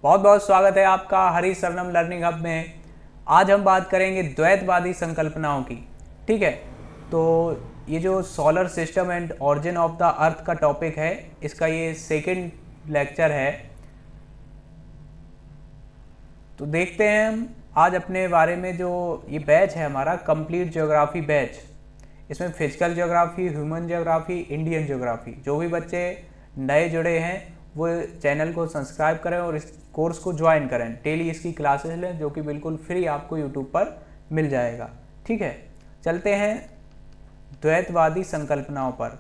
बहुत बहुत स्वागत है आपका हरी शरणम लर्निंग हब में। आज हम बात करेंगे द्वैतवादी संकल्पनाओं की। ठीक है, तो ये जो solar system and origin of the earth का टॉपिक है, इसका ये सेकंड लेक्चर है। तो देखते हैं हम आज अपने बारे में। जो ये बैच है हमारा कंप्लीट ज्योग्राफी बैच, इसमें physical geography, human geography, Indian geography, जो भी बच्चे नए जुड़े हैं वो चैनल को सब्सक्राइब करें और इस कोर्स को ज्वाइन करें। डेली इसकी क्लासेस लें जो कि बिल्कुल फ्री आपको यूट्यूब पर मिल जाएगा। ठीक है, चलते हैं द्वैतवादी संकल्पनाओं पर।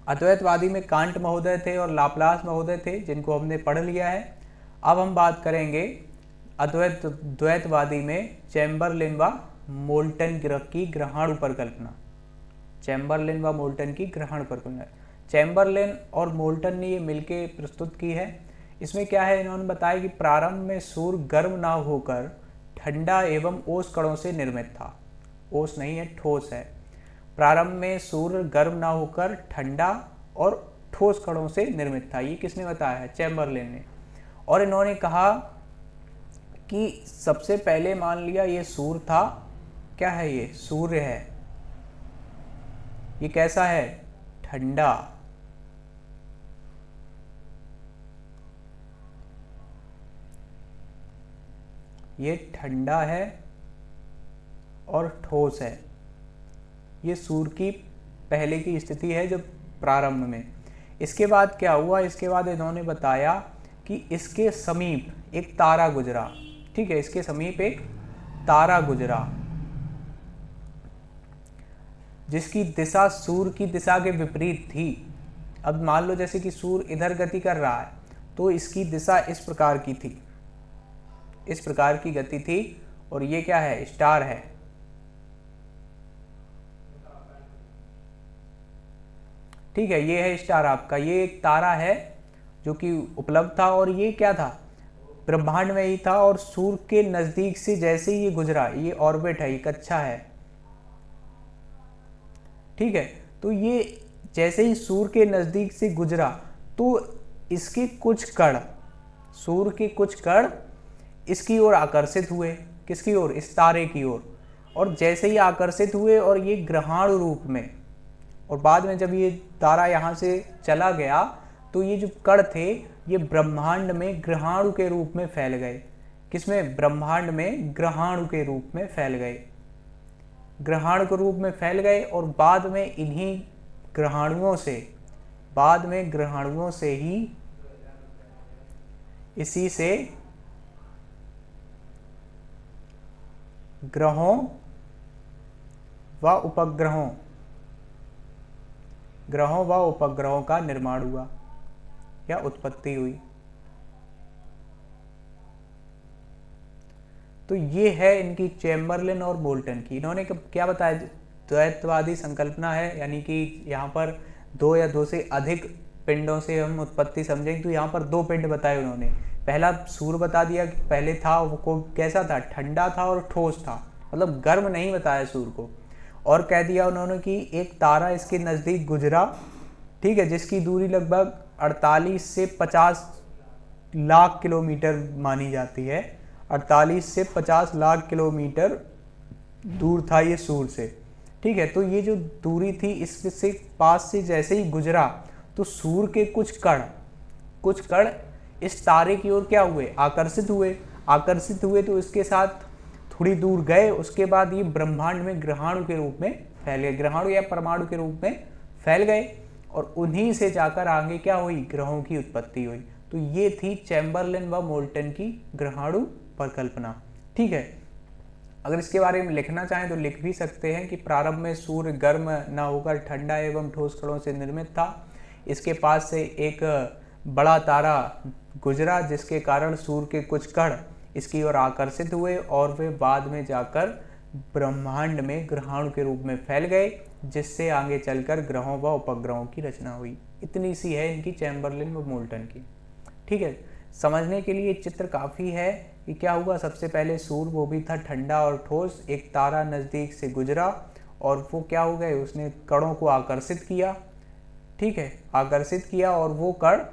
अद्वैतवादी में कांट महोदय थे और लाप्लास महोदय थे, जिनको हमने पढ़ लिया है। अब हम बात करेंगे द्वैतवादी में चैम्बरलिन व मोल्टन की ग्रहण परिकल्पना। चैम्बरलिन व मोल्टन की ग्रहण परिकल्पना, चैम्बरलिन और मोल्टन ने ये मिलके प्रस्तुत की है। इसमें क्या है, इन्होंने बताया कि प्रारंभ में सूर्य गर्म ना होकर ठंडा एवं ओस कणों से निर्मित था। ओस नहीं है, ठोस है। प्रारंभ में सूर्य गर्म ना होकर ठंडा और ठोस कणों से निर्मित था। ये किसने बताया है? चैम्बरलिन ने। और इन्होंने कहा कि सबसे पहले मान लिया ये सूर्य था। क्या है ये? सूर्य है। ये कैसा है? ठंडा। ये ठंडा है और ठोस है। ये सूर्य की पहले की स्थिति है जब प्रारंभ में। इसके बाद क्या हुआ? इसके बाद इन्होंने बताया कि इसके समीप एक तारा गुजरा। ठीक है, इसके समीप एक तारा गुजरा जिसकी दिशा सूर्य की दिशा के विपरीत थी। अब मान लो जैसे कि सूर्य इधर गति कर रहा है तो इसकी दिशा इस प्रकार की थी, इस प्रकार की गति थी। और ये क्या है? स्टार है। ठीक है, ये है स्टार आपका। ये एक तारा है जो कि उपलब्ध था और ये क्या था? ब्रह्मांड में ही था। और सूर्य के नजदीक से जैसे ही ये गुजरा, ये ऑर्बिट है, ये कक्षा है। ठीक है, तो ये जैसे ही सूर्य के नजदीक से गुजरा तो इसके कुछ कण, सूर्य के कुछ कण इसकी ओर आकर्षित हुए। किसकी ओर? इस तारे की ओर। और जैसे ही आकर्षित हुए और ये ग्रहाणु रूप में, और बाद में जब ये तारा यहाँ से चला गया तो ये जो कण थे ये ब्रह्मांड में ग्रहाणु के रूप में फैल गए। किसमें? ब्रह्मांड में ग्रहाणु के रूप में फैल गए। ग्रहाणु के रूप में फैल गए और बाद में इन्हीं ग्रहाणुओं से, बाद में ग्रहाणुओं से ही, इसी से ग्रहों व उपग्रहों, ग्रहों व उपग्रहों का निर्माण हुआ या उत्पत्ति हुई। तो ये है इनकी चैम्बरलिन और मोल्टन की। इन्होंने क्या बताया? द्वैतवादी संकल्पना है, यानी कि यहाँ पर दो या दो से अधिक पिंडों से हम उत्पत्ति समझेंगे। तो यहाँ पर दो पिंड बताए उन्होंने। पहला सूर्य बता दिया कि पहले था, वो कैसा था? ठंडा था और ठोस था, मतलब गर्म नहीं बताया सूर्य को। और कह दिया उन्होंने कि एक तारा इसके नज़दीक गुजरा, ठीक है, जिसकी दूरी लगभग 48 से 50 लाख किलोमीटर मानी जाती है। 48 से 50 लाख किलोमीटर दूर था ये सूर्य से। ठीक है, तो ये जो दूरी थी इससे पास से जैसे ही गुजरा तो सूर्य के कुछ कण इस तारे की ओर क्या हुए? आकर्षित हुए। आकर्षित हुए तो इसके साथ थोड़ी दूर गए। उसके बाद ये ब्रह्मांड में ग्रहाणु के रूप में फैल गए, ग्रहाणु या परमाणु के रूप में फैल गए। और उन्हीं से जाकर आगे क्या हुई? ग्रहों की उत्पत्ति हुई। तो ये थी चैम्बरलिन व मोल्टन की ग्रहाणु परिकल्पना। ठीक है, अगर इसके बारे में लिखना चाहें तो लिख भी सकते हैं कि प्रारंभ में सूर्य गर्म न होकर ठंडा एवं ठोस कणों से निर्मित था। इसके पास से एक बड़ा तारा गुजरा जिसके कारण सूर्य के कुछ कण इसकी ओर आकर्षित हुए और वे बाद में जाकर ब्रह्मांड में ग्रहाणु के रूप में फैल गए, जिससे आगे चलकर ग्रहों व उपग्रहों की रचना हुई। इतनी सी है इनकी चैम्बरलिन व मोल्टन की। ठीक है, समझने के लिए चित्र काफ़ी है कि क्या हुआ। सबसे पहले सूर्य, वो भी था ठंडा और ठोस, एक तारा नज़दीक से गुजरा और वो क्या हो गए? उसने कणों को आकर्षित किया। ठीक है, आकर्षित किया और वो कण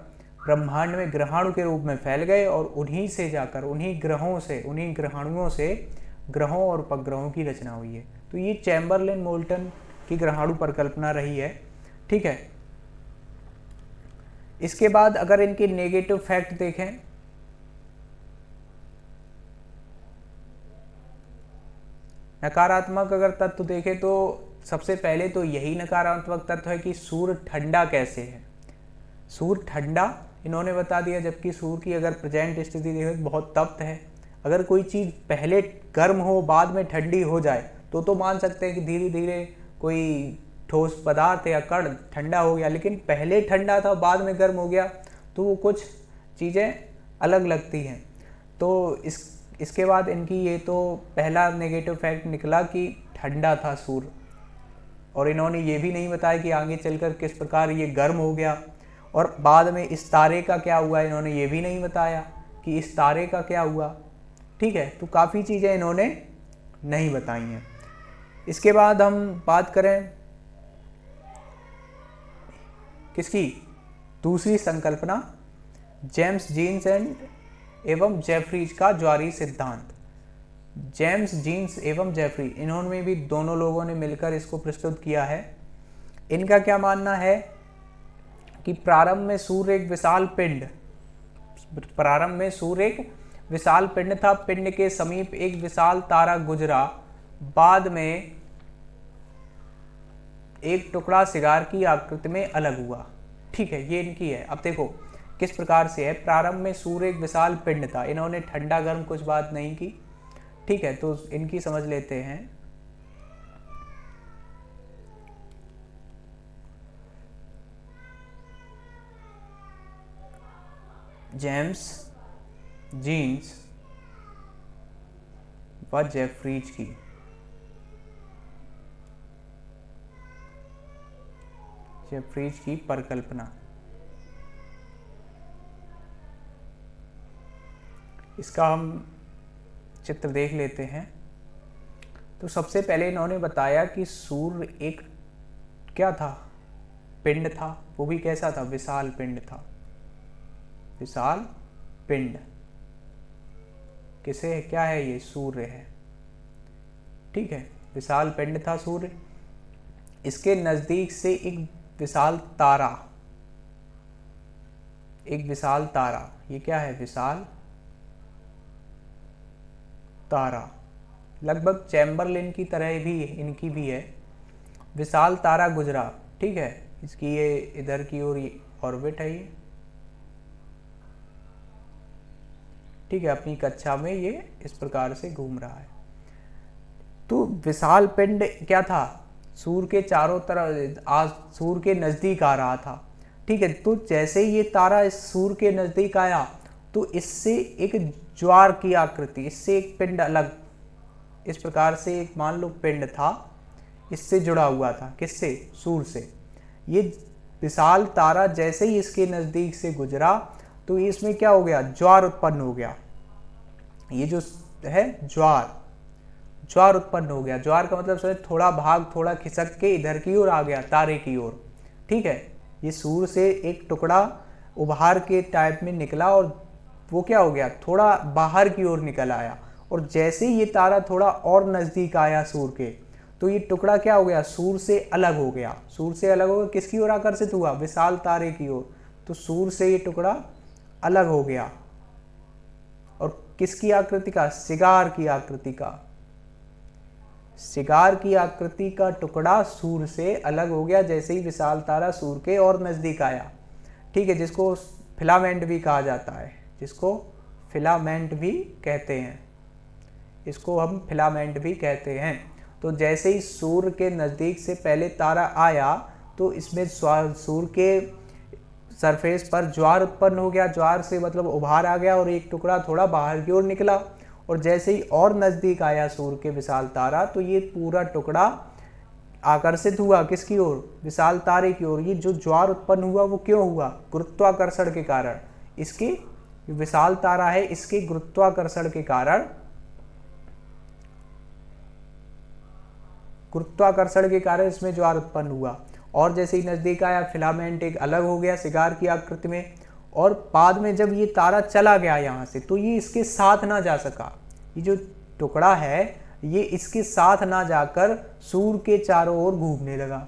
ब्रह्मांड में ग्रहाणु के रूप में फैल गए और उन्हीं से जाकर उन्हीं ग्रहाणुओं से ग्रहों और उपग्रहों की रचना हुई है। तो ये चैम्बरलेन मोल्टन की ग्रहाणु परिकल्पना रही है। ठीक है, इसके बाद अगर इनके नेगेटिव फैक्ट देखें, नकारात्मक अगर तत्व देखें तो सबसे पहले तो यही नकारात्मक तत्व है कि सूर्य ठंडा कैसे है। सूर्य ठंडा इन्होंने बता दिया, जबकि सूर्य की अगर प्रेजेंट स्थिति देखें तो बहुत तप्त है। अगर कोई चीज़ पहले गर्म हो बाद में ठंडी हो जाए तो मान सकते हैं कि धीरे धीरे कोई ठोस पदार्थ या कण ठंडा हो गया, लेकिन पहले ठंडा था बाद में गर्म हो गया तो वो कुछ चीज़ें अलग लगती हैं। तो इसके बाद इनकी ये तो पहला नेगेटिव फैक्ट निकला कि ठंडा था सूर्य, और इन्होंने ये भी नहीं बताया कि आगे चलकर किस प्रकार ये गर्म हो गया, और बाद में इस तारे का क्या हुआ इन्होंने ये भी नहीं बताया कि इस तारे का क्या हुआ। ठीक है, तो काफ़ी चीज़ें इन्होंने नहीं बताई हैं। इसके बाद हम बात करें किसकी, दूसरी संकल्पना, जेम्स जीन्स एवं जेफरीज का ज्वारीय सिद्धांत। जेम्स जीन्स एवं जेफरी, इन्होंने भी दोनों लोगों ने मिलकर इसको प्रस्तुत किया है। इनका क्या मानना है कि प्रारंभ में सूर्य एक विशाल पिंड था। पिंड के समीप एक विशाल तारा गुजरा, बाद में एक टुकड़ा सिगार की आकृति में अलग हुआ। ठीक है, ये इनकी है। अब देखो किस प्रकार से है। प्रारंभ में सूर्य एक विशाल पिंड था, इन्होंने ठंडा गर्म कुछ बात नहीं की। ठीक है, तो इनकी समझ लेते हैं। जेम्स जीन्स व जेफरीज की परिकल्पना। इसका हम चित्र देख लेते हैं। तो सबसे पहले इन्होंने बताया कि सूर्य एक क्या था, पिंड था। वो भी कैसा था, विशाल पिंड था। विशाल पिंड किसे क्या है, ये सूर्य है। ठीक है, विशाल पिंड था सूर्य। इसके नजदीक से एक विशाल तारा, ये क्या है, विशाल तारा, लगभग चैम्बरलेन की तरह भी इनकी भी है। विशाल तारा गुजरा। ठीक है, इसकी ये इधर की ओर ऑर्बिट है ये। ठीक है, अपनी कक्षा में ये इस प्रकार से घूम रहा है। तो विशाल पिंड क्या था, सूर्य के चारों तरफ सूर्य के नज़दीक आ रहा था। ठीक है, तो जैसे ही ये तारा इस सूर्य के नज़दीक आया तो इससे एक ज्वार की आकृति, इससे एक पिंड अलग, इस प्रकार से एक मान लो पिंड था, इससे जुड़ा हुआ था। किससे, सूर्य से। ये विशाल तारा जैसे ही इसके नज़दीक से गुजरा तो इसमें क्या हो गया, ज्वार उत्पन्न हो गया। ये जो है ज्वार उत्पन्न हो गया। ज्वार का मतलब समझे, थोड़ा भाग थोड़ा खिसक के इधर की ओर आ गया, तारे की ओर। ठीक है, ये सूर्य से एक टुकड़ा उभार के टाइप में निकला और वो क्या हो गया, थोड़ा बाहर की ओर निकल आया। और जैसे ही ये तारा थोड़ा और नज़दीक आया सूर्य के, तो ये टुकड़ा क्या हो गया, सूर्य से अलग हो गया। सूर्य से अलग हो गया, किसकी ओर आकर्षित हुआ, विशाल तारे की ओर। तो सूर्य से ये टुकड़ा अलग हो गया और किसकी आकृति का, सिगार की आकृति का टुकड़ा सूर्य से अलग हो गया जैसे ही विशाल तारा सूर्य के और नज़दीक आया। ठीक है, जिसको फिलामेंट भी कहा जाता है, इसको हम फिलामेंट भी कहते हैं। तो जैसे ही सूर्य के नज़दीक से पहले तारा आया तो इसमें सूर्य के सरफेस पर ज्वार उत्पन्न हो गया। ज्वार से मतलब उभार आ गया और एक टुकड़ा थोड़ा बाहर की ओर निकला। और जैसे ही और नज़दीक आया सूर्य के विशाल तारा तो ये पूरा टुकड़ा आकर्षित हुआ किसकी ओर, विशाल तारे की ओर। ये जो ज्वार उत्पन्न हुआ वो क्यों हुआ, गुरुत्वाकर्षण के कारण। इसके विशाल तारा है, इसके गुरुत्वाकर्षण के कारण इसमें ज्वार उत्पन्न हुआ। और जैसे ही नज़दीक आया फिलामेंट एक अलग हो गया सिगार की आकृति में, और बाद में जब ये तारा चला गया यहाँ से तो ये इसके साथ ना जा सका। ये जो टुकड़ा है ये इसके साथ ना जाकर सूर्य के चारों ओर घूमने लगा,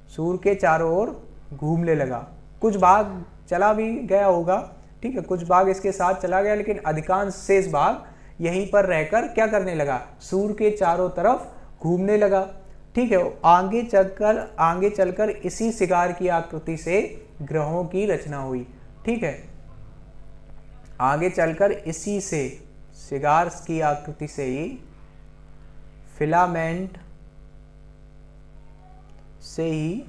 सूर्य के चारों ओर घूमने लगा। कुछ भाग चला भी गया होगा, ठीक है, कुछ भाग इसके साथ चला गया, लेकिन अधिकांश शेष भाग यहीं पर रहकर क्या करने लगा, सूर्य के चारों तरफ घूमने लगा। ठीक है, आगे चलकर इसी शिकार की आकृति से ग्रहों की रचना हुई। ठीक है, आगे चलकर इसी से शिकार की आकृति से ही फिलामेंट से ही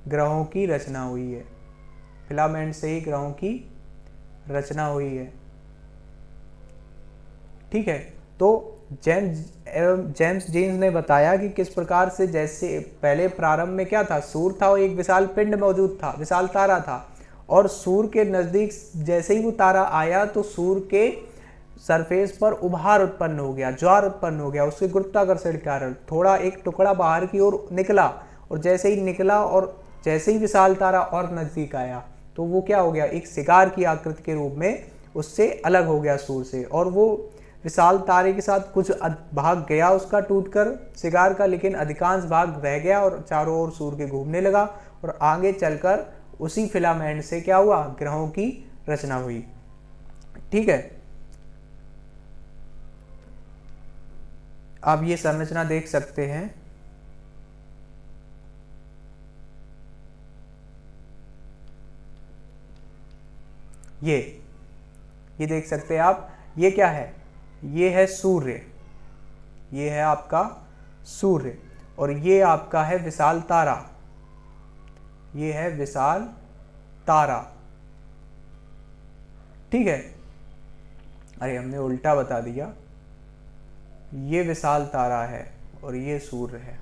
ग्रहों की रचना हुई है, फिलामेंट से ही ग्रहों की रचना हुई है। ठीक है, तो जेम्स जीन्स ने बताया कि किस प्रकार से, जैसे पहले प्रारंभ में क्या था, सूर्य था और एक विशाल पिंड मौजूद था, विशाल तारा था, और सूर्य के नज़दीक जैसे ही वो तारा आया तो सूर्य के सरफेस पर उभार उत्पन्न हो गया, ज्वार उत्पन्न हो गया, उसके गुरुत्वाकर्षण के कारण थोड़ा एक टुकड़ा बाहर की ओर निकला, और जैसे ही निकला और जैसे ही विशाल तारा और नज़दीक आया तो वो क्या हो गया, एक शिकार की आकृति के रूप में उससे अलग हो गया सूर्य से। और वो विशाल तारे के साथ कुछ भाग गया उसका टूटकर शिकार का, लेकिन अधिकांश भाग रह गया और चारों ओर सूर्य के घूमने लगा, और आगे चलकर उसी फिलामेंट से क्या हुआ, ग्रहों की रचना हुई। ठीक है, आप ये संरचना देख सकते हैं। ये देख सकते हैं आप, ये क्या है, ये है सूर्य, ये है आपका सूर्य, और ये आपका है विशाल तारा, ये है विशाल तारा। ठीक है, अरे हमने उल्टा बता दिया, ये विशाल तारा है और ये सूर्य है।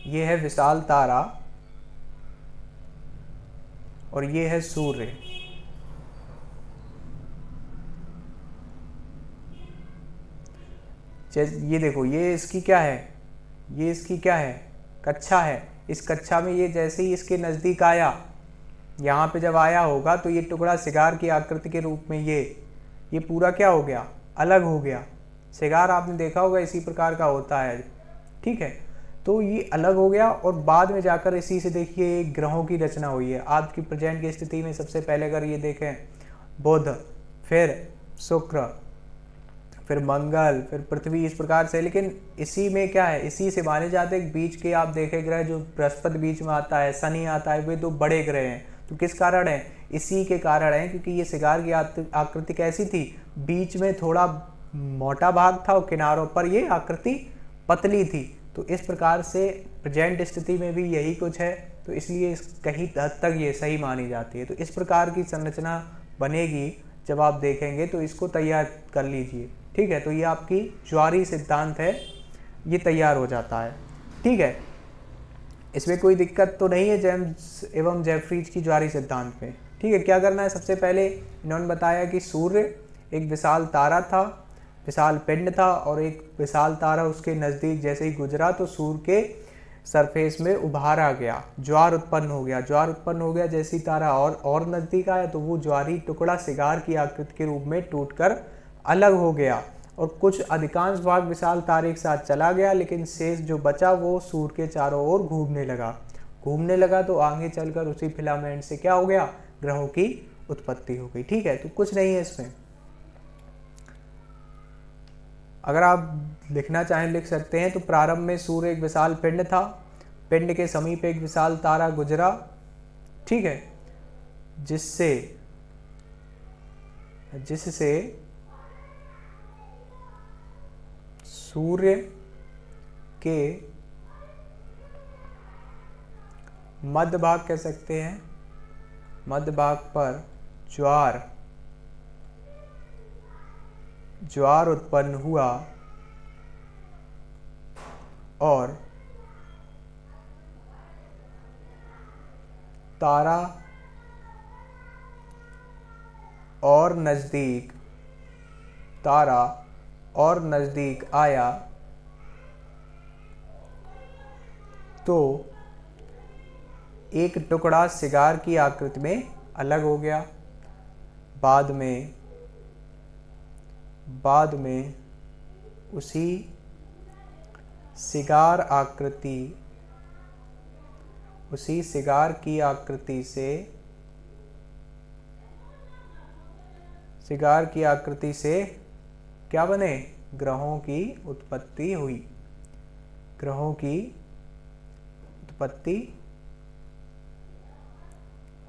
ये है विशाल तारा और ये है सूर्य। ये देखो, ये इसकी क्या है, ये इसकी क्या है, कक्षा है। इस कक्षा में ये जैसे ही इसके नज़दीक आया, यहाँ पे जब आया होगा तो ये टुकड़ा शिकार की आकृति के रूप में ये पूरा क्या हो गया, अलग हो गया। शिकार आपने देखा होगा इसी प्रकार का होता है। ठीक है, तो ये अलग हो गया और बाद में जाकर इसी से देखिए ग्रहों की रचना हुई है। आज की प्रेजेंट की स्थिति में सबसे पहले अगर ये देखें, बुध, फिर शुक्र, फिर मंगल, फिर पृथ्वी, इस प्रकार से। लेकिन इसी में क्या है, इसी से माने जाते हैं बीच के आप देखे ग्रह, जो बृहस्पति बीच में आता है, शनि आता है, वे तो बड़े ग्रह हैं। तो किस कारण है, इसी के कारण है, क्योंकि ये शिकार की आकृति कैसी थी, बीच में थोड़ा मोटा भाग था और किनारों पर ये आकृति पतली थी। तो इस प्रकार से प्रेजेंट स्थिति में भी यही कुछ है, तो इसलिए कहीं हद तक ये सही मानी जाती है। तो इस प्रकार की संरचना बनेगी जब आप देखेंगे, तो इसको तैयार कर लीजिए। ठीक है, तो ये आपकी ज्वारीय सिद्धांत है, ये तैयार हो जाता है। ठीक है, इसमें कोई दिक्कत तो नहीं है जेम्स एवं जेफरीज की ज्वारीय सिद्धांत में। ठीक है, क्या करना है, सबसे पहले इन्होंने बताया कि सूर्य एक विशाल तारा था, विशाल पिंड था, और एक विशाल तारा उसके नज़दीक जैसे ही गुजरा तो सूर्य के सरफेस में उभार आ गया, ज्वार उत्पन्न हो गया। ज्वार उत्पन्न हो गया जैसे ही तारा और नज़दीक आया तो वो ज्वारी टुकड़ा शिकार की आकृति के रूप में टूटकर अलग हो गया, और कुछ अधिकांश भाग विशाल तारे के साथ चला गया, लेकिन शेष जो बचा वो सूर्य के चारों ओर घूमने लगा। तो आगे चलकर उसी फिलामेंट से क्या हो गया, ग्रहों की उत्पत्ति हो गई। ठीक है, तो कुछ नहीं है इसमें। अगर आप लिखना चाहें लिख सकते हैं। तो प्रारंभ में सूर्य एक विशाल पिंड था, पिंड के समीप एक विशाल तारा गुजरा। ठीक है, जिससे सूर्य के मध्य भाग कह सकते हैं, मध्य भाग पर ज्वार उत्पन्न हुआ और तारा और नज़दीक आया तो एक टुकड़ा सिगार की आकृति में अलग हो गया, बाद में उसी सिगार की आकृति से क्या बने, ग्रहों की उत्पत्ति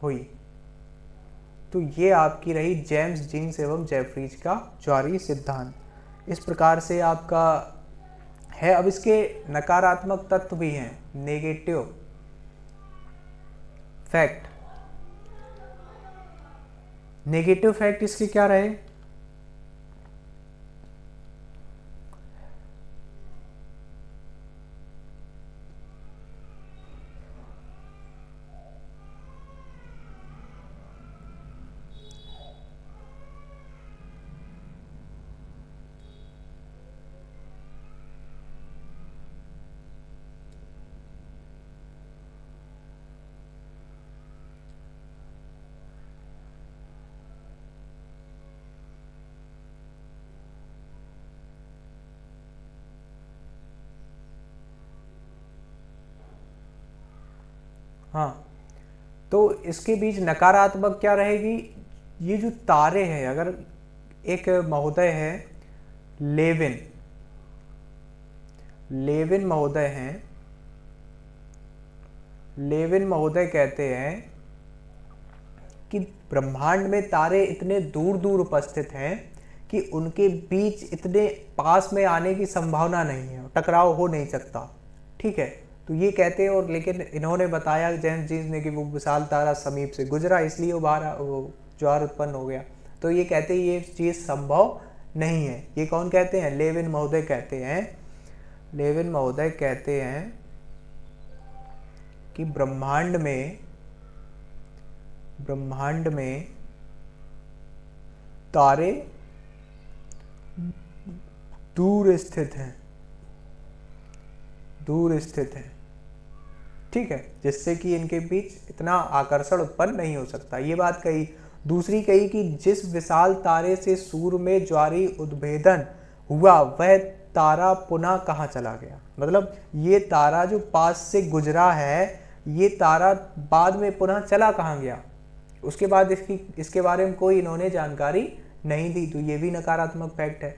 हुई। तो ये आपकी रही जेम्स जीन्स एवं जेफरीज का ज्वारीय सिद्धांत। इस प्रकार से आपका है। अब इसके नकारात्मक तत्व भी हैं, नेगेटिव फैक्ट। नेगेटिव फैक्ट इसके क्या रहे, हाँ, तो इसके बीच नकारात्मक क्या रहेगी, ये जो तारे हैं, अगर एक महोदय है लेविन महोदय कहते हैं कि ब्रह्मांड में तारे इतने दूर दूर उपस्थित हैं कि उनके बीच इतने पास में आने की संभावना नहीं है, टकराव हो नहीं सकता। ठीक है, तो ये कहते हैं। और लेकिन इन्होंने बताया जेम्स जीन्स ने कि वो विशाल तारा समीप से गुजरा, इसलिए वो ज्वार उत्पन्न हो गया। तो ये कहते हैं ये चीज़ संभव नहीं है। ये कौन कहते हैं, लेविन महोदय कहते हैं कि ब्रह्मांड में तारे दूर स्थित हैं, ठीक है, जिससे कि इनके बीच इतना आकर्षण उत्पन्न नहीं हो सकता। ये बात कही। दूसरी कही कि जिस विशाल तारे से सूर्य में ज्वारीय उद्भेदन हुआ वह तारा पुनः कहाँ चला गया। मतलब ये तारा जो पास से गुजरा है, ये तारा बाद में पुनः चला कहाँ गया, उसके बाद इसके बारे में कोई इन्होंने जानकारी नहीं दी। तो ये भी नकारात्मक फैक्ट है।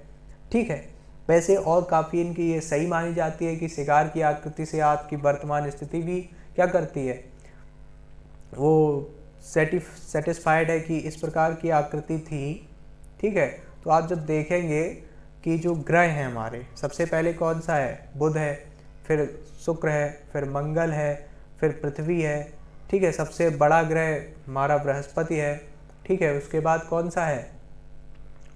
ठीक है, वैसे और काफ़ी इनकी ये सही मानी जाती है कि सिगार की आकृति से आपकी वर्तमान स्थिति भी क्या करती है, वो सेटिस्फाइड है कि इस प्रकार की आकृति थी। ठीक है, तो आप जब देखेंगे कि जो ग्रह हैं हमारे, सबसे पहले कौन सा है, बुध है, फिर शुक्र है, फिर मंगल है, फिर पृथ्वी है। ठीक है, सबसे बड़ा ग्रह हमारा बृहस्पति है। ठीक है, उसके बाद कौन सा है,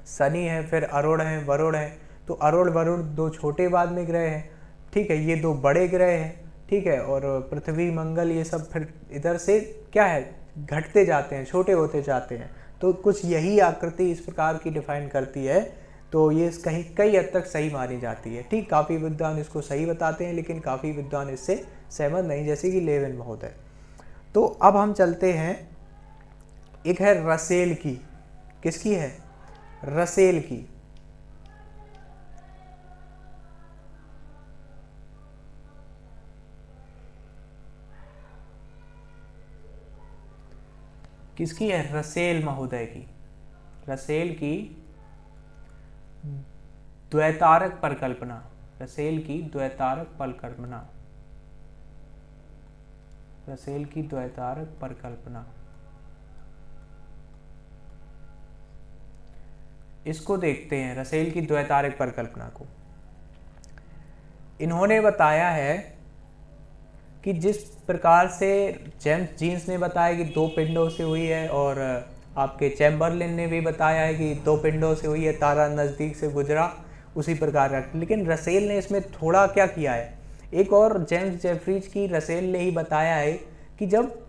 शनि है, फिर अरुण है, वरुण है। तो अरुण वरुण दो छोटे बाद में ग्रह हैं। ठीक है, ये दो बड़े ग्रह हैं। ठीक है, और पृथ्वी मंगल ये सब फिर इधर से क्या है, घटते जाते हैं, छोटे होते जाते हैं। तो कुछ यही आकृति इस प्रकार की डिफाइन करती है। तो ये कई हद तक सही मानी जाती है। ठीक, काफ़ी विद्वान इसको सही बताते हैं, लेकिन काफ़ी विद्वान इससे सहमत नहीं, जैसे कि लेविन महोदय। तो अब हम चलते हैं, एक है रसेल की। किसकी है, रसेल की। किसकी है, रसेल महोदय की। रसेल की द्वैतारक परिकल्पना, रसेल की द्वैतारक परिकल्पना। इसको देखते हैं, रसेल की द्वैतारक परिकल्पना को। इन्होंने बताया है कि जिस प्रकार से जेम्स जीन्स ने बताया कि दो पिंडों से हुई है, और आपके चैम्बरलिन ने भी बताया है कि दो पिंडों से हुई है, तारा नज़दीक से गुजरा, उसी प्रकार का। लेकिन रसेल ने इसमें थोड़ा क्या किया है, एक और जेम्स जेफरीज की रसेल ने ही बताया है कि जब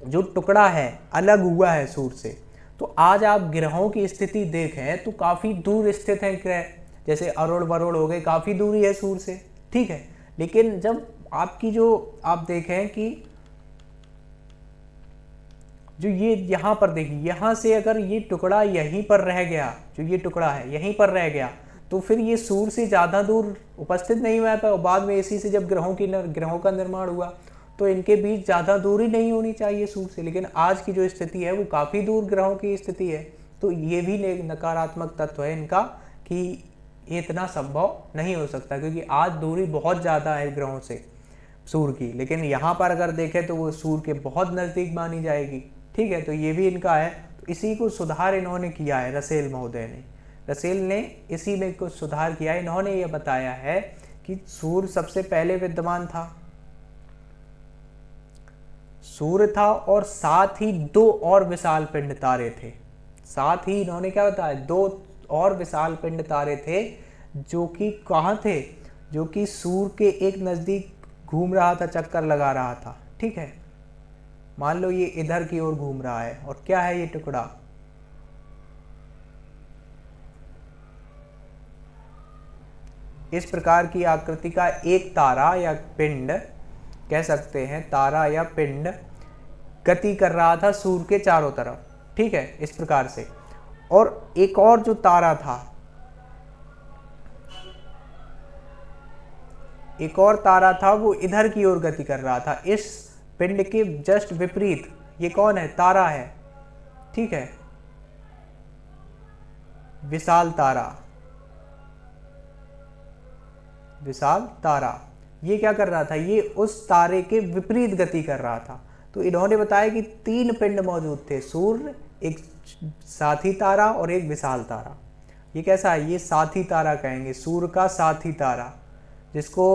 जो टुकड़ा है अलग हुआ है सूर्य से, तो आज आप ग्रहों की स्थिति देखें तो काफ़ी दूर स्थित है ग्रह, जैसे अरुण वरुण हो गए, काफ़ी दूरी है सूर्य से। ठीक है, लेकिन जब आपकी जो आप देखें कि जो ये यहाँ पर देखिए, यहाँ से अगर ये टुकड़ा यहीं पर रह गया, जो ये टुकड़ा है यहीं पर रह गया, तो फिर ये सूर्य से ज़्यादा दूर उपस्थित नहीं हुआ था। बाद में इसी से जब ग्रहों का निर्माण हुआ तो इनके बीच ज़्यादा दूरी नहीं होनी चाहिए सूर्य से, लेकिन आज की जो स्थिति है वो काफ़ी दूर ग्रहों की स्थिति है। तो ये भी नकारात्मक तत्व है इनका कि ये इतना संभव नहीं हो सकता, क्योंकि आज दूरी बहुत ज़्यादा है ग्रहों से सूर्य की, लेकिन यहाँ पर अगर देखें तो वो सूर्य के बहुत नज़दीक मानी जाएगी। ठीक है, तो ये भी इनका है। तो इसी को सुधार इन्होंने किया है, रसेल महोदय ने, रसेल ने इसी में कुछ सुधार किया है। इन्होंने ये बताया है कि सूर्य सबसे पहले विद्यमान था, सूर्य था और साथ ही दो और विशाल पिंड तारे थे। साथ ही इन्होंने क्या बताया, दो और विशाल पिंड तारे थे जो कि कहाँ थे, जो कि सूर्य के एक नज़दीक घूम रहा था, चक्कर लगा रहा था। ठीक है, मान लो ये इधर की ओर घूम रहा है, और क्या है ये टुकड़ा, इस प्रकार की आकृति का एक तारा या पिंड कह सकते हैं, तारा या पिंड गति कर रहा था सूर्य के चारों तरफ। ठीक है, इस प्रकार से। और एक और जो तारा था, एक और तारा था, वो इधर की ओर गति कर रहा था, इस पिंड के जस्ट विपरीत। ये कौन है, तारा है। ठीक है, विशाल तारा, विशाल तारा ये क्या कर रहा था, ये उस तारे के विपरीत गति कर रहा था। तो इन्होंने बताया कि तीन पिंड मौजूद थे, सूर्य, एक साथी तारा और एक विशाल तारा। ये कैसा है, ये साथी तारा कहेंगे, सूर्य का साथी तारा, जिसको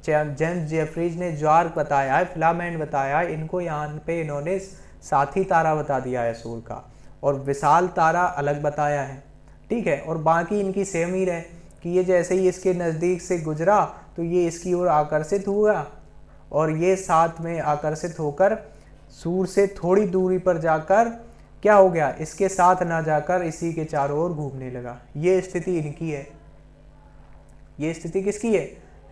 जेम्स जेफरीज ने ज्वार्क बताया है, फिलामेंट बताया है, इनको यहाँ पे इन्होंने साथी तारा बता दिया है सूर्य का, और विशाल तारा अलग बताया है। ठीक है, और बाकी इनकी सेम ही रहे कि ये जैसे ही इसके नज़दीक से गुजरा तो ये इसकी ओर आकर्षित हुआ, और ये साथ में आकर्षित होकर सूर्य से थोड़ी दूरी पर जाकर क्या हो गया, इसके साथ ना जाकर इसी के चारों ओर घूमने लगा। ये स्थिति इनकी है। ये स्थिति किसकी है,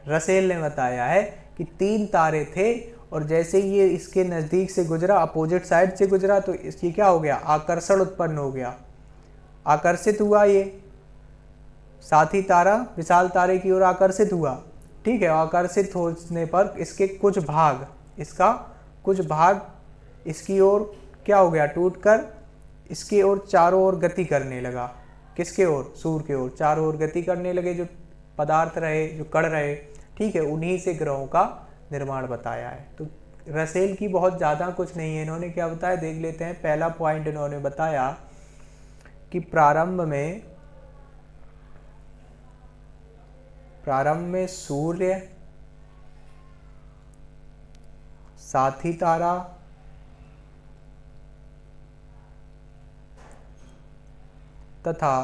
रसेल ने बताया है कि तीन तारे थे, और जैसे ही ये इसके नज़दीक से गुजरा, अपोजिट साइड से गुजरा, तो इसकी क्या हो गया, आकर्षण उत्पन्न हो गया, आकर्षित हुआ, ये साथी तारा विशाल तारे की ओर आकर्षित हुआ। ठीक है, आकर्षित होने पर इसके कुछ भाग, इसका कुछ भाग इसकी ओर क्या हो गया, टूटकर इसके ओर चारों ओर गति करने लगा। किसके ओर, सूर्य के ओर चारों ओर गति करने लगे, जो पदार्थ रहे, जो कण रहे। ठीक है, उन्हीं से ग्रहों का निर्माण बताया है। तो रसेल की बहुत ज़्यादा कुछ नहीं है, इन्होंने क्या बताया देख लेते हैं। पहला पॉइंट इन्होंने बताया कि प्रारंभ में सूर्य, साथी तारा, तथा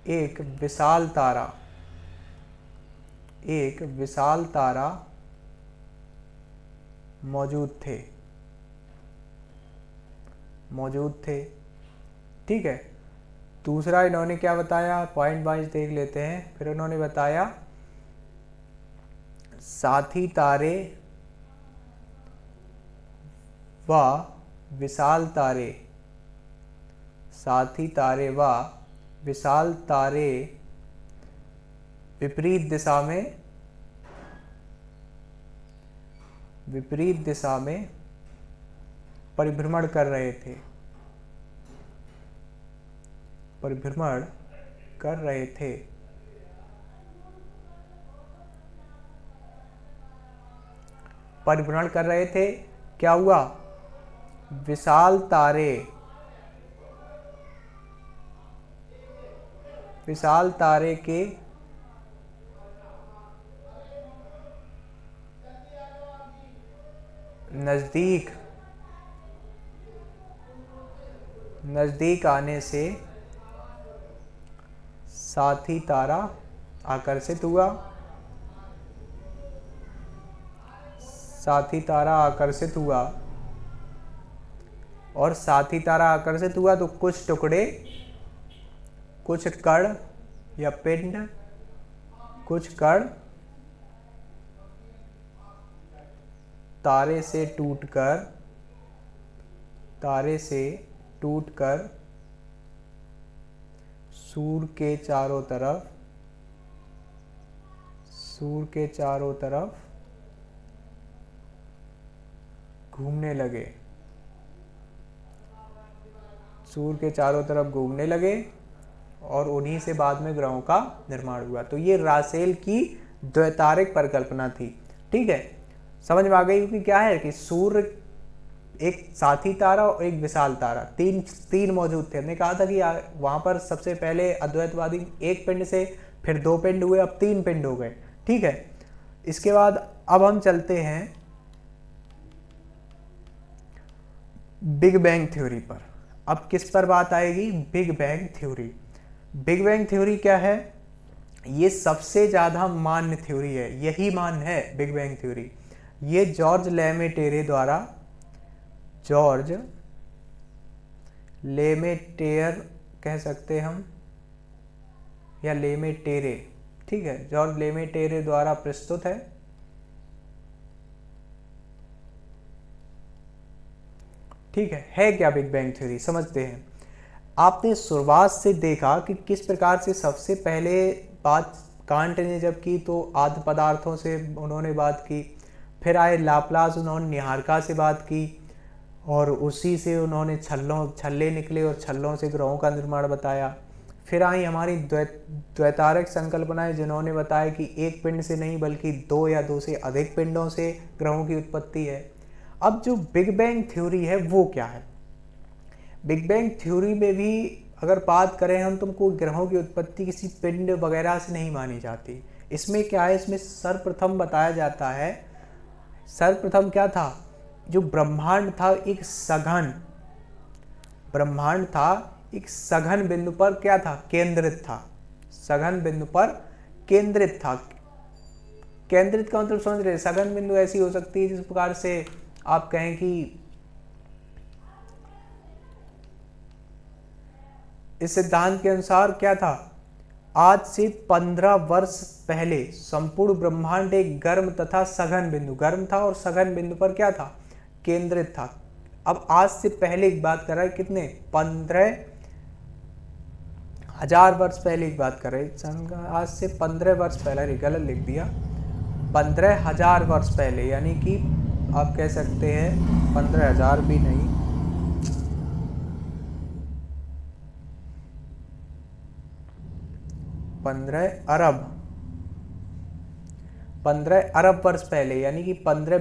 एक विशाल तारा मौजूद थे। ठीक है, दूसरा इन्होंने क्या बताया, पॉइंट वाइज देख लेते हैं। फिर उन्होंने बताया साथी तारे व विशाल तारे, साथी तारे व विशाल तारे विपरीत दिशा में परिभ्रमण कर रहे थे, परिभ्रमण कर रहे थे। परिभ्रमण कर रहे थे, क्या हुआ, विशाल तारे के नजदीक आने से साथी तारा आकर्षित हुआ, साथी तारा आकर्षित हुआ, और साथी तारा आकर्षित हुआ तो कुछ टुकड़े, कुछ कण या पिंड, कुछ कण तारे से टूटकर सूर्य के चारों तरफ घूमने लगे। सूर्य के चारों तरफ घूमने लगे और उन्हीं से बाद में ग्रहों का निर्माण हुआ। तो ये रासेल की द्वैतारिक परिकल्पना थी। ठीक है, समझ में आ गई कि क्या है कि सूर्य एक साथी तारा और एक विशाल तारा, तीन मौजूद थे। हमने कहा था कि वहां पर सबसे पहले अद्वैतवादी एक पिंड से, फिर 2 पिंड हुए, अब 3 पिंड हो गए। ठीक है, इसके बाद अब हम चलते हैं बिग बैंग थ्योरी पर। अब किस पर बात आएगी? Big bang theory. Big bang theory क्या है? ये सबसे ज़्यादा मान्य थ्योरी है, यही मान्य है बिग बैंग थ्योरी। ये जॉर्ज लेमेटेयर कह सकते हम, या लेमेटेरे। ठीक है, जॉर्ज लेमेटेरे द्वारा प्रस्तुत है। ठीक है क्या बिग बैंग थ्योरी? समझते हैं। आपने शुरुआत से देखा कि किस प्रकार से सबसे पहले बात कांट ने जब की तो आद्य पदार्थों से उन्होंने बात की, फिर आए लाप्लास, उन्होंने निहारिका से बात की और उसी से उन्होंने छल्ले निकले और छल्लों से ग्रहों का निर्माण बताया। फिर आई हमारी द्वैतारिक संकल्पनाएं, जिन्होंने बताया कि एक पिंड से नहीं बल्कि 2 या 2 से अधिक पिंडों से ग्रहों की उत्पत्ति है। अब जो बिग बैंग थ्योरी है वो क्या है? बिग बैंग थ्योरी में भी अगर बात करें हम, तुमको ग्रहों की उत्पत्ति किसी पिंड वगैरह से नहीं मानी जाती। इसमें क्या है, इसमें सर्वप्रथम बताया जाता है, सर्वप्रथम क्या था, जो ब्रह्मांड था एक सघन बिंदु पर क्या था, केंद्रित था। सघन बिंदु पर केंद्रित था। केंद्रित का मतलब समझ रहे? सघन बिंदु ऐसी हो सकती है जिस प्रकार से आप कहें कि इस सिद्धांत के अनुसार क्या था, आज से 15 वर्ष पहले संपूर्ण ब्रह्मांड एक गर्म तथा सघन बिंदु, गर्म था और सघन बिंदु पर क्या था, केंद्रित था। अब आज से पहले की बात कर रहा है, कितने, 15,000 वर्ष पहले की बात कर रहे हैं। आज से 15 वर्ष पहले, गलत लिख दिया, 15,000 वर्ष पहले, यानी कि आप कह सकते हैं 15,000 भी नहीं, 15 अरब वर्ष पहले, यानी कि 15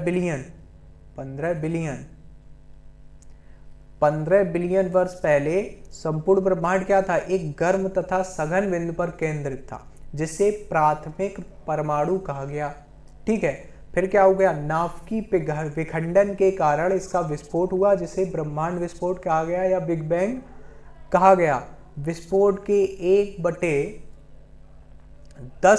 बिलियन वर्ष पहले संपूर्ण ब्रह्मांड क्या था, एक गर्म तथा सघन बिंदु पर केंद्रित था, जिसे प्राथमिक परमाणु कहा गया। ठीक है, फिर क्या हो गया, नाभिकीय विखंडन के कारण इसका विस्फोट हुआ, जिसे ब्रह्मांड विस्फोट कहा गया या बिग बैंग कहा गया। विस्फोट के 1/10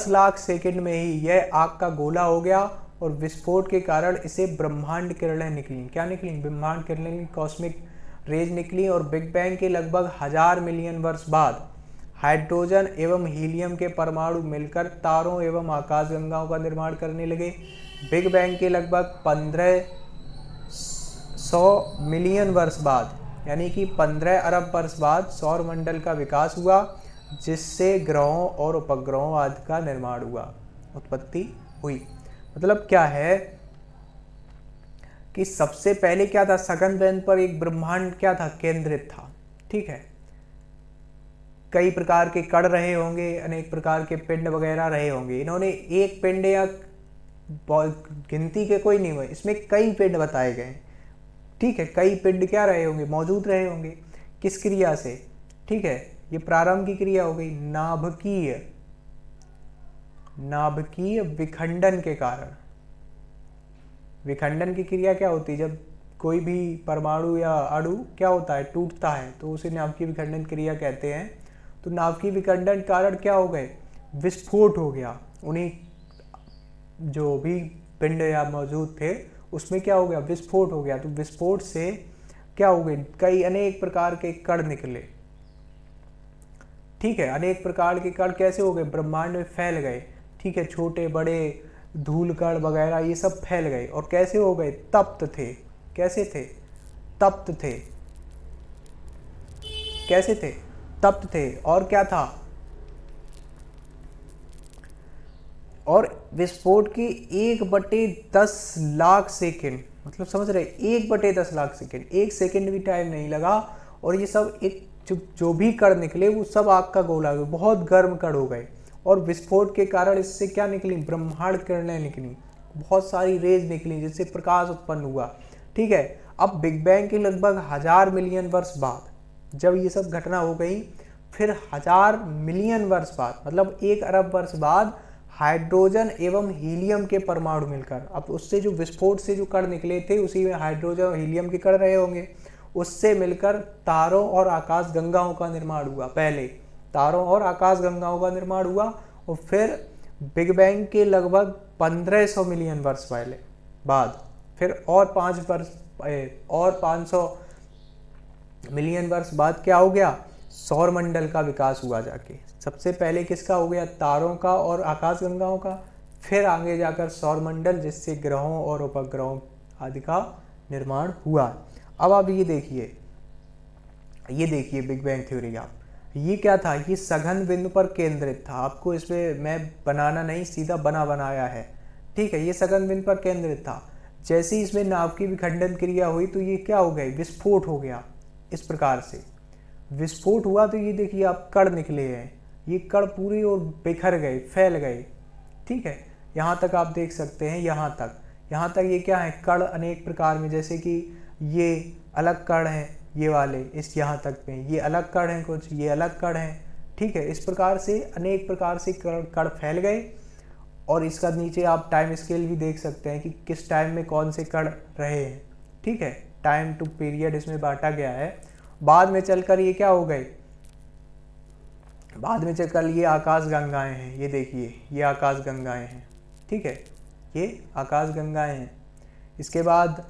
लाख सेकंड में ही यह आग का गोला हो गया और विस्फोट के कारण इसे ब्रह्मांड किरणें निकली। क्या निकली? ब्रह्मांड किरणें, कॉस्मिक रेज निकली। और बिग बैंग के लगभग 1000 मिलियन वर्ष बाद हाइड्रोजन एवं हीलियम के परमाणु मिलकर तारों एवं आकाशगंगाओं का निर्माण करने लगे। बिग बैंग के लगभग 1500 मिलियन वर्ष बाद, यानी कि 15 अरब वर्ष बाद सौर मंडल का विकास हुआ, जिससे ग्रहों और उपग्रहों आदि का निर्माण हुआ, उत्पत्ति हुई। मतलब क्या है कि सबसे पहले क्या था, सघन बिंदु पर एक ब्रह्मांड क्या था, केंद्रित था। ठीक है, कई प्रकार के कण रहे होंगे, अनेक प्रकार के पिंड वगैरह रहे होंगे। इन्होंने एक पिंड या गिनती के कोई नहीं हुए, इसमें कई पिंड बताए गए। ठीक है, कई पिंड क्या रहे होंगे, मौजूद रहे होंगे। किस क्रिया से? ठीक है, ये प्रारंभ की क्रिया हो गई, नाभिकीय विखंडन के कारण। विखंडन की क्रिया क्या होती है, जब कोई भी परमाणु या अणु क्या होता है, टूटता है, तो उसे नाभिकीय विखंडन क्रिया कहते हैं। तो नाभिकीय विखंडन के कारण क्या हो गए, विस्फोट हो गया। उन्हीं जो भी पिंड या मौजूद थे उसमें क्या हो गया, विस्फोट हो गया। तो विस्फोट से क्या हो गए, कई अनेक प्रकार के कण निकले। ठीक है, अनेक प्रकार के कण कैसे हो गए, ब्रह्मांड में फैल गए। ठीक है, छोटे बड़े धूल कण वगैरह ये सब फैल गए और कैसे हो गए, तप्त थे। कैसे थे, तप्त थे। कैसे थे, तप्त थे। और क्या था, और विस्फोट की 1/10 लाख सेकेंड, मतलब समझ रहे, 1/10 लाख सेकेंड, 1 सेकेंड भी टाइम नहीं लगा और ये सब एक जो भी कण निकले वो सब आग का गोला हो गए, बहुत गर्म कण हो गए। और विस्फोट के कारण इससे क्या निकली, ब्रह्मांड किरणें निकली, बहुत सारी रेज निकली जिससे प्रकाश उत्पन्न हुआ। ठीक है, अब बिग बैंग के लगभग 1000 मिलियन वर्ष बाद जब ये सब घटना हो गई, फिर 1000 मिलियन वर्ष बाद मतलब 1 अरब वर्ष बाद हाइड्रोजन एवं हीलियम के परमाणु मिलकर, अब उससे जो विस्फोट से जो कण निकले थे उसी में हाइड्रोजन और हीलियम के कण रहे होंगे, उससे मिलकर तारों और आकाश गंगाओं का निर्माण हुआ। पहले तारों और आकाश गंगाओं का निर्माण हुआ और फिर बिग बैंग के लगभग 1500 मिलियन वर्ष पहले बाद फिर और 500 मिलियन वर्ष बाद क्या हो गया, सौरमंडल का विकास हुआ जाके। सबसे पहले किसका हो गया, तारों का और आकाश गंगाओं का, फिर आगे जाकर सौरमंडल जिससे ग्रहों और उपग्रहों आदि का निर्माण हुआ। अब आप ये देखिए बिग बैंग थ्योरी। आप ये क्या था, ये सघन बिंदु पर केंद्रित था। आपको इसमें मैं बनाना नहीं, सीधा बनाया है। ठीक है, ये सघन बिंदु पर केंद्रित था। जैसे ही इसमें नाभ की विखंडन क्रिया हुई तो ये क्या हो गए, विस्फोट हो गया। इस प्रकार से विस्फोट हुआ तो ये देखिए आप कण निकले हैं, ये कण पूरे और बिखर गए, फैल गए। ठीक है, यहाँ तक आप देख सकते हैं, यहाँ तक ये क्या है, कण अनेक प्रकार में, जैसे कि ये अलग कण हैं, ये वाले इस यहाँ तक में ये अलग कण हैं, कुछ ये अलग कण हैं। ठीक है, इस प्रकार से अनेक प्रकार से कण फैल गए। और इसका नीचे आप टाइम स्केल भी देख सकते हैं कि किस टाइम में कौन से कण रहे हैं। ठीक है, टाइम टू पीरियड इसमें बांटा गया है। बाद में चलकर ये क्या हो गए, बाद में चलकर ये आकाश गंगाएं हैं। ये देखिए, ये आकाश गंगाएं हैं। ठीक है, ये आकाश गंगाएं हैं। इसके बाद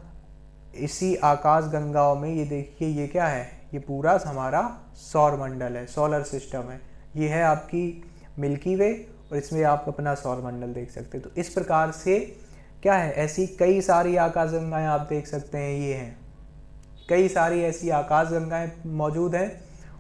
इसी आकाश गंगाओं में ये देखिए, ये क्या है, ये पूरा हमारा सौर मंडल है, सोलर सिस्टम है। ये है आपकी मिल्की वे और इसमें आप अपना सौर मंडल देख सकते हैं। तो इस प्रकार से क्या है, ऐसी कई सारी आकाश गंगाएं आप देख सकते हैं, ये हैं कई सारी ऐसी आकाश गंगाएं मौजूद हैं।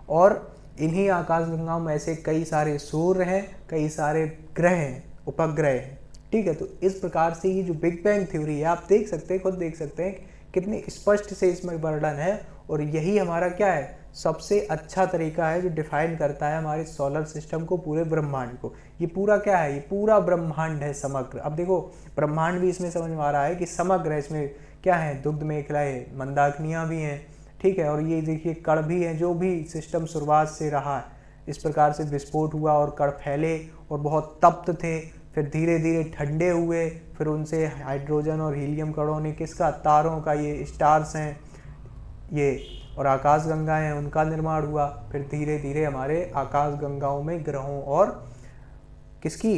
और इन्हीं आकाश गंगाओं में ऐसे कई सारे सूर्य हैं, कई सारे ग्रह हैं, उपग्रह हैं। ठीक है, तो इस प्रकार से ये जो बिग बैंग थ्योरी है, आप देख सकते हैं, खुद देख सकते हैं कितनी स्पष्ट से इसमें वर्णन है। और यही हमारा क्या है, सबसे अच्छा तरीका है जो डिफाइन करता है हमारे सोलर सिस्टम को, पूरे ब्रह्मांड को। ये पूरा क्या है, ये पूरा ब्रह्मांड है, समग्र। अब देखो, ब्रह्मांड भी इसमें समझ में आ रहा है कि समग्र है। इसमें क्या है, दुग्ध मेखलाएं, मंदाकिनियाँ भी हैं। ठीक है, और ये देखिए कण भी हैं, जो भी सिस्टम शुरुआत से रहा है। इस प्रकार से विस्फोट हुआ और कण फैले और बहुत तप्त थे, फिर धीरे धीरे ठंडे हुए, फिर उनसे हाइड्रोजन और हीलियम कणों ने किसका, तारों का, ये स्टार्स हैं ये, और आकाश गंगाएं हैं, उनका निर्माण हुआ। फिर धीरे धीरे हमारे आकाश गंगाओं में ग्रहों और किसकी,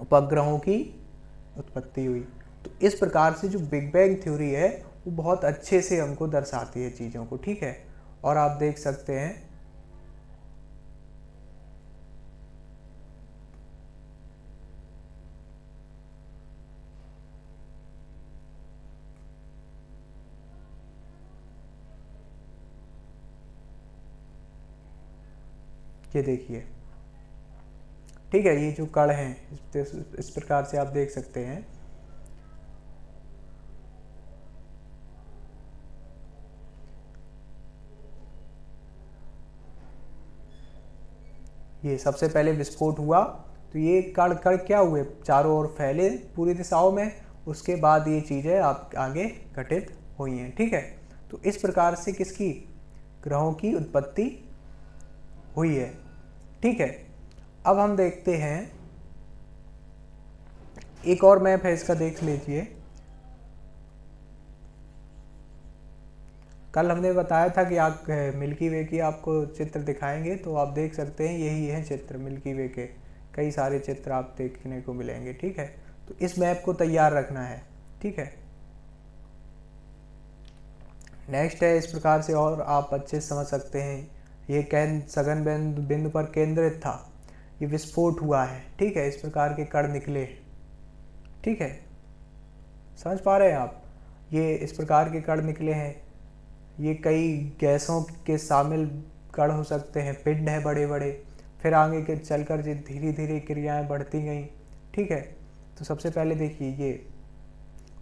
उपग्रहों की उत्पत्ति हुई। तो इस प्रकार से जो बिग बैंग थ्योरी है वो बहुत अच्छे से हमको दर्शाती है चीज़ों को। ठीक है, और आप देख सकते हैं ये देखिए। ठीक है, ये जो कण हैं इस प्रकार से आप देख सकते हैं। ये सबसे पहले विस्फोट हुआ तो ये कण कण क्या हुए, चारों ओर फैले पूरी दिशाओं में। उसके बाद ये चीज़ें आप आगे घटित हुई हैं। ठीक है, तो इस प्रकार से किसकी, ग्रहों की उत्पत्ति हुई है। ठीक है, अब हम देखते हैं एक और मैप है, इसका देख लीजिए। कल हमने बताया था कि आप मिल्की वे की आपको चित्र दिखाएंगे, तो आप देख सकते हैं यही है चित्र मिल्की वे के, कई सारे चित्र आप देखने को मिलेंगे। ठीक है, तो इस मैप को तैयार रखना है। ठीक है, नेक्स्ट है, इस प्रकार से और आप अच्छे से समझ सकते हैं। ये सघन बिंदु पर केंद्रित था, ये विस्फोट हुआ है। ठीक है, इस प्रकार के कण निकले। ठीक है, समझ पा रहे हैं आप। ये इस प्रकार के कण निकले हैं, ये कई गैसों के शामिल कण हो सकते हैं, पिंड है बड़े बड़े। फिर आगे के चलकर जो धीरे धीरे क्रियाएं बढ़ती गई, ठीक है। तो सबसे पहले देखिए, ये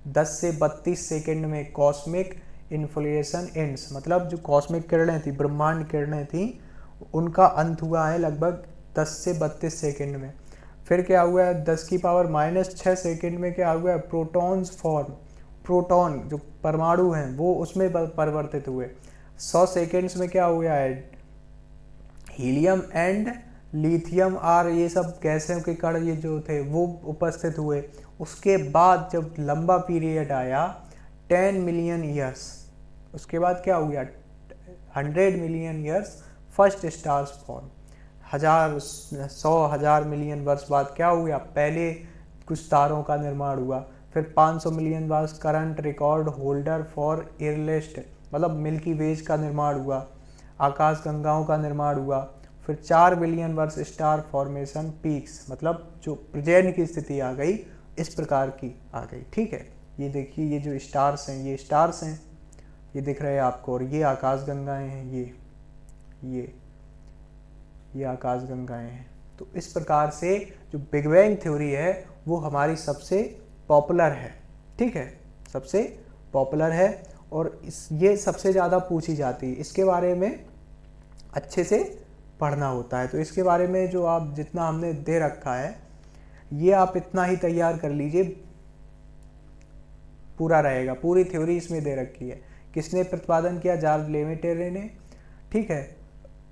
10 से 32 सेकंड में कॉस्मिक इन्फ्लेशन एंड्स, मतलब जो कॉस्मिक किरणें थी, ब्रह्मांड किरणें थी, उनका अंत हुआ है लगभग 10 से 32 सेकंड में। फिर क्या हुआ है, 10⁻⁻6 सेकंड में क्या हुआ है, प्रोटॉन्स फॉर्म, प्रोटॉन जो परमाणु हैं वो उसमें परिवर्तित हुए। 100 सेकेंड्स में क्या हुआ है, हीलियम एंड लिथियम आर, ये सब गैसों के कण ये जो थे वो उपस्थित हुए। उसके बाद जब लंबा पीरियड आया 10 मिलियन ईयर्स, उसके बाद क्या हुआ, 100 million years first stars form. 100,000 million वर्ष बाद क्या हुआ, पहले कुछ तारों का निर्माण हुआ। फिर 500 मिलियन वर्ष करंट रिकॉर्ड होल्डर फॉर एयरलिस्ट, मतलब मिल्की वेज का निर्माण हुआ, आकाश गंगाओं का निर्माण हुआ। फिर 4 बिलियन वर्ष स्टार फॉर्मेशन पीक्स, मतलब जो प्रेजेंट की स्थिति आ गई इस प्रकार की आ गई, ठीक है। ये देखिए, ये जो स्टार्स हैं, ये स्टार्स हैं, ये दिख रहे हैं आपको, और ये आकाश गंगाएं हैं, ये आकाश गंगाएं हैं। तो इस प्रकार से जो बिग बैंग थ्योरी है वो हमारी सबसे पॉपुलर है, ठीक है, सबसे पॉपुलर है, और ये सबसे ज़्यादा पूछी जाती है। इसके बारे में अच्छे से पढ़ना होता है। तो इसके बारे में जो आप जितना हमने दे रखा है ये आप इतना ही तैयार कर लीजिए, पूरा रहेगा। पूरी थ्योरी इसमें दे रखी है। किसने प्रतिपादन किया, जार्ज लेमेटेरे ने, ठीक है।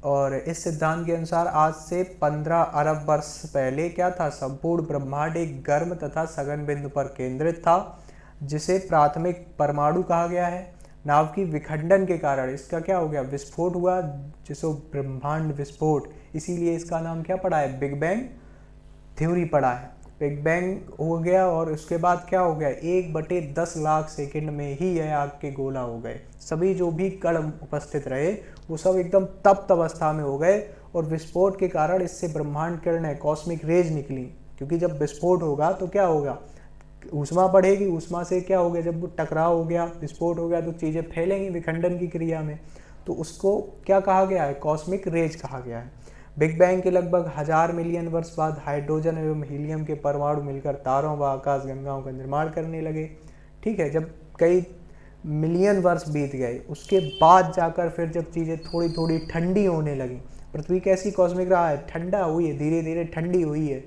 और इस सिद्धांत के अनुसार आज से 15 अरब वर्ष पहले क्या था, संपूर्ण ब्रह्मांड एक गर्म तथा सघन बिंदु पर केंद्रित था, जिसे प्राथमिक परमाणु कहा गया है। नाव की विखंडन के कारण इसका क्या हो गया, विस्फोट हुआ, जिसको ब्रह्मांड विस्फोट, इसीलिए इसका नाम क्या पड़ा है, बिग बैंग थ्योरी पड़ा है। बिग बैंग हो गया और उसके बाद क्या हो गया, 1/10 लाख सेकंड में ही यह आग के गोला हो गए। सभी जो भी कण उपस्थित रहे वो सब एकदम तप्त अवस्था में हो गए, और विस्फोट के कारण इससे ब्रह्मांड किरणें, कॉस्मिक रेज निकली। क्योंकि जब विस्फोट होगा तो क्या होगा, ऊष्मा बढ़ेगी, ऊष्मा से क्या हो गया, जब वो टकराव हो गया, विस्फोट हो गया, तो चीज़ें फैलेंगी विखंडन की क्रिया में। तो उसको क्या कहा गया है, कॉस्मिक रेज कहा गया है। बिग बैंग के लगभग 1000 मिलियन वर्ष बाद हाइड्रोजन एवं हीलियम के परमाणु मिलकर तारों व आकाश गंगाओं का निर्माण करने लगे, ठीक है। जब कई मिलियन वर्ष बीत गए उसके बाद जाकर फिर जब चीज़ें थोड़ी थोड़ी ठंडी होने लगी, पृथ्वी कैसी कॉस्मिक रहा है, ठंडा हुई है, धीरे धीरे ठंडी हुई है,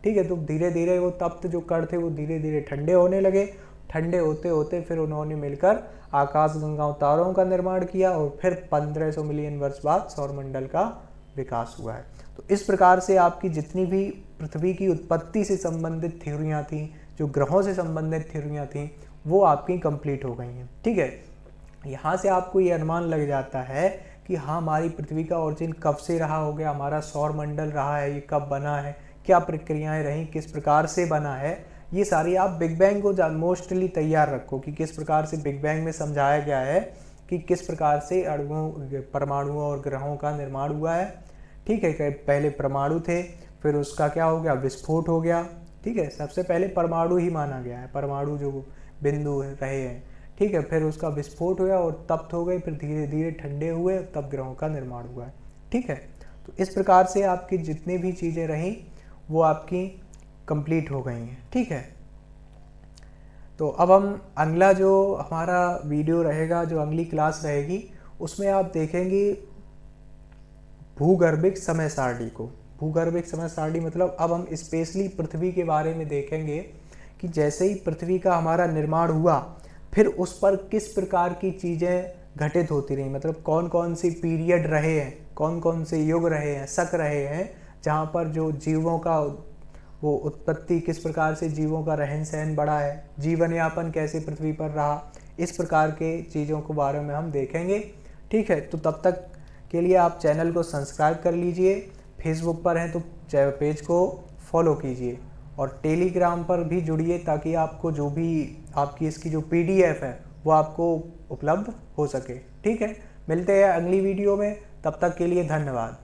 ठीक है। तो धीरे धीरे वो तप्त जो कण थे वो धीरे धीरे ठंडे होने लगे। ठंडे होते होते फिर उन्होंने मिलकर आकाश गंगाओं तारों का निर्माण किया, और फिर 1500 मिलियन वर्ष बाद सौरमंडल का विकास हुआ है। तो इस प्रकार से आपकी जितनी भी पृथ्वी की उत्पत्ति से संबंधित थ्योरियाँ थीं, जो ग्रहों से संबंधित थ्योरियाँ थीं, वो आपकी कंप्लीट हो गई हैं, ठीक है। यहाँ से आपको ये अनुमान लग जाता है कि हाँ, हमारी पृथ्वी का ओरिजिन कब से रहा हो गया, हमारा सौरमंडल रहा है, ये कब बना है, क्या प्रक्रियाएं रहीं, किस प्रकार से बना है। ये सारी आप बिग बैंग को मोस्टली तैयार रखो कि किस प्रकार से बिग बैंग में समझाया गया है कि किस प्रकार से अणुओं, परमाणुओं और ग्रहों का निर्माण हुआ है, ठीक है। पहले परमाणु थे, फिर उसका क्या हो गया, विस्फोट हो गया, ठीक है। सबसे पहले परमाणु ही माना गया है, परमाणु जो बिंदु रहे हैं, ठीक है। फिर उसका विस्फोट हुआ और तप्त हो गए, फिर धीरे धीरे ठंडे हुए, तब ग्रहों का निर्माण हुआ है, ठीक है। तो इस प्रकार से आपकी जितनी भी चीज़ें रहीं वो आपकी कंप्लीट हो गई हैं, ठीक है। तो अब हम अगला जो हमारा वीडियो रहेगा, जो अगली क्लास रहेगी, उसमें आप देखेंगे भूगर्भिक समय सारणी को। भूगर्भिक समय सारणी मतलब अब हम स्पेशली पृथ्वी के बारे में देखेंगे कि जैसे ही पृथ्वी का हमारा निर्माण हुआ, फिर उस पर किस प्रकार की चीज़ें घटित होती रहीं, मतलब कौन कौन सी पीरियड रहे हैं, कौन कौन से युग रहे हैं, शक रहे हैं, जहाँ पर जो जीवों का वो उत्पत्ति, किस प्रकार से जीवों का रहन सहन बढ़ा है, जीवन यापन कैसे पृथ्वी पर रहा, इस प्रकार के चीज़ों के बारे में हम देखेंगे, ठीक है। तो तब तक के लिए आप चैनल को सब्सक्राइब कर लीजिए, फेसबुक पर हैं तो पेज को फॉलो कीजिए, और टेलीग्राम पर भी जुड़िए, ताकि आपको जो भी आपकी इसकी जो PDF है वो आपको उपलब्ध हो सके, ठीक है। मिलते हैं अगली वीडियो में, तब तक के लिए धन्यवाद।